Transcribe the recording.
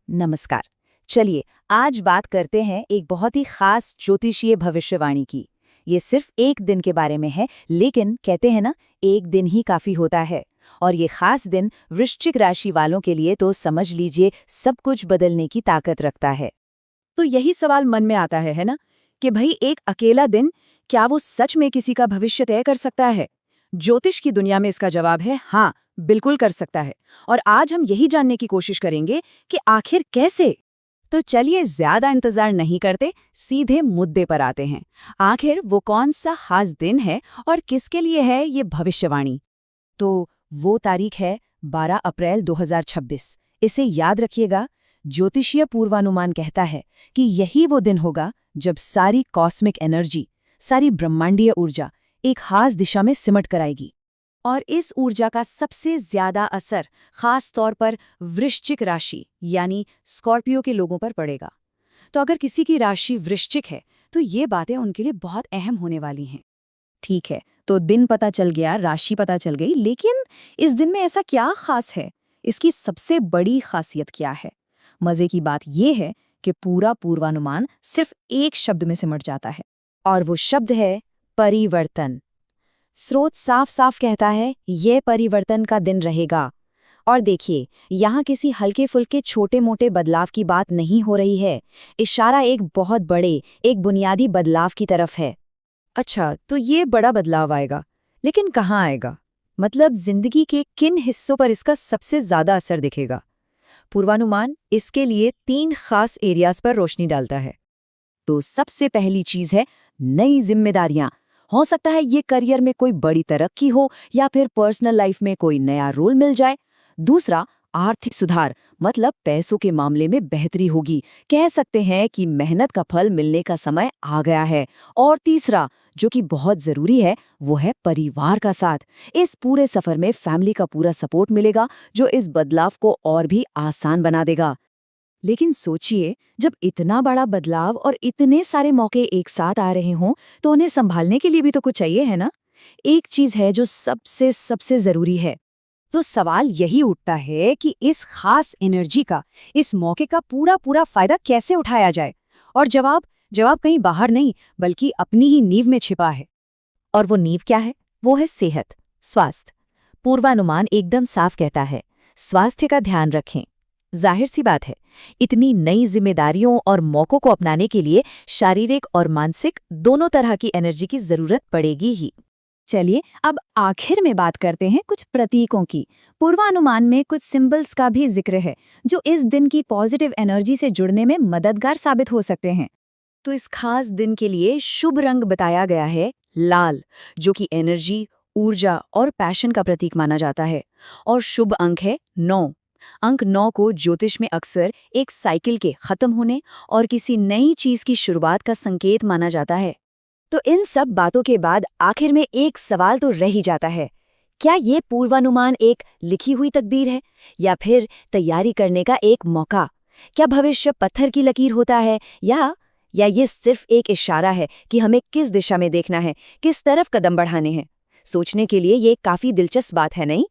नमस्कार। चलिए आज बात करते हैं एक बहुत ही खास ज्योतिषीय भविष्यवाणी की। ये सिर्फ एक दिन के बारे में है, लेकिन कहते हैं ना, एक दिन ही काफी होता है। और ये खास दिन वृश्चिक राशि वालों के लिए तो समझ लीजिए सब कुछ बदलने की ताकत रखता है। तो यही सवाल मन में आता है ना, कि भाई एक अकेला दिन क्या वो सच में किसी का भविष्य तय कर सकता है? ज्योतिष की दुनिया में इसका जवाब है हाँ, बिल्कुल कर सकता है। और आज हम यही जानने की कोशिश करेंगे कि आखिर कैसे। तो चलिए ज्यादा इंतजार नहीं करते, सीधे मुद्दे पर आते हैं। आखिर वो कौन सा खास दिन है और किसके लिए है ये भविष्यवाणी? तो वो तारीख है 12 अप्रैल 2026। इसे याद रखिएगा। ज्योतिषीय पूर्वानुमान कहता है कि यही वो दिन होगा जब सारी कॉस्मिक एनर्जी, सारी ब्रह्मांडीय ऊर्जा एक खास दिशा में सिमट कर आएगी। और इस ऊर्जा का सबसे ज्यादा असर खास तौर पर वृश्चिक राशि यानी स्कॉर्पियो के लोगों पर पड़ेगा। तो अगर किसी की राशि वृश्चिक है तो ये बातें उनके लिए बहुत अहम होने वाली हैं। ठीक है, तो दिन पता चल गया, राशि पता चल गई, लेकिन इस दिन में ऐसा क्या खास है? इसकी सबसे बड़ी खासियत क्या है? मजे की बात यह है कि पूरा पूर्वानुमान सिर्फ एक शब्द में सिमट जाता है, और वो शब्द है परिवर्तन। स्रोत साफ साफ कहता है ये परिवर्तन का दिन रहेगा। और देखिए, यहाँ किसी हल्के फुल्के छोटे मोटे बदलाव की बात नहीं हो रही है। इशारा एक बहुत बड़े, एक बुनियादी बदलाव की तरफ है। अच्छा, तो ये बड़ा बदलाव आएगा, लेकिन कहाँ आएगा? मतलब जिंदगी के किन हिस्सों पर इसका सबसे ज्यादा असर दिखेगा? पूर्वानुमान इसके लिए 3 खास एरियाज पर रोशनी डालता है। तो सबसे पहली चीज है नई जिम्मेदारियां। हो सकता है ये करियर में कोई बड़ी तरक्की हो या फिर पर्सनल लाइफ में कोई नया रोल मिल जाए। दूसरा, आर्थिक सुधार, मतलब पैसों के मामले में बेहतरी होगी। कह सकते हैं कि मेहनत का फल मिलने का समय आ गया है। और तीसरा, जो कि बहुत जरूरी है, वो है परिवार का साथ। इस पूरे सफर में फैमिली का पूरा सपोर्ट मिलेगा, जो इस बदलाव को और भी आसान बना देगा। लेकिन सोचिए, जब इतना बड़ा बदलाव और इतने सारे मौके एक साथ आ रहे हों, तो उन्हें संभालने के लिए भी तो कुछ चाहिए, है ना? एक चीज है जो सबसे सबसे जरूरी है। तो सवाल यही उठता है कि इस खास एनर्जी का, इस मौके का पूरा पूरा फायदा कैसे उठाया जाए? और जवाब कहीं बाहर नहीं, बल्कि अपनी ही नींव में छिपा है। और वो नींव क्या है? वो है सेहत, स्वास्थ्य। पूर्वानुमान एकदम साफ कहता है, स्वास्थ्य का ध्यान रखें। जाहिर सी बात है, इतनी नई जिम्मेदारियों और मौकों को अपनाने के लिए शारीरिक और मानसिक दोनों तरह की एनर्जी की जरूरत पड़ेगी ही। चलिए अब आखिर में बात करते हैं कुछ प्रतीकों की। पूर्वानुमान में कुछ सिंबल्स का भी जिक्र है, जो इस दिन की पॉजिटिव एनर्जी से जुड़ने में मददगार साबित हो सकते हैं। तो इस खास दिन के लिए शुभ रंग बताया गया है लाल, जो कि एनर्जी, ऊर्जा और पैशन का प्रतीक माना जाता है। और शुभ अंक है 9। अंक 9 को ज्योतिष में अक्सर एक साइकिल के खत्म होने और किसी नई चीज की शुरुआत का संकेत माना जाता है। तो इन सब बातों के बाद आखिर में एक सवाल तो रह ही जाता है, क्या ये पूर्वानुमान एक लिखी हुई तकदीर है या फिर तैयारी करने का एक मौका? क्या भविष्य पत्थर की लकीर होता है, या ये सिर्फ एक इशारा है कि हमें किस दिशा में देखना है, किस तरफ कदम बढ़ाने हैं? सोचने के लिए ये काफी दिलचस्प बात है, नहीं?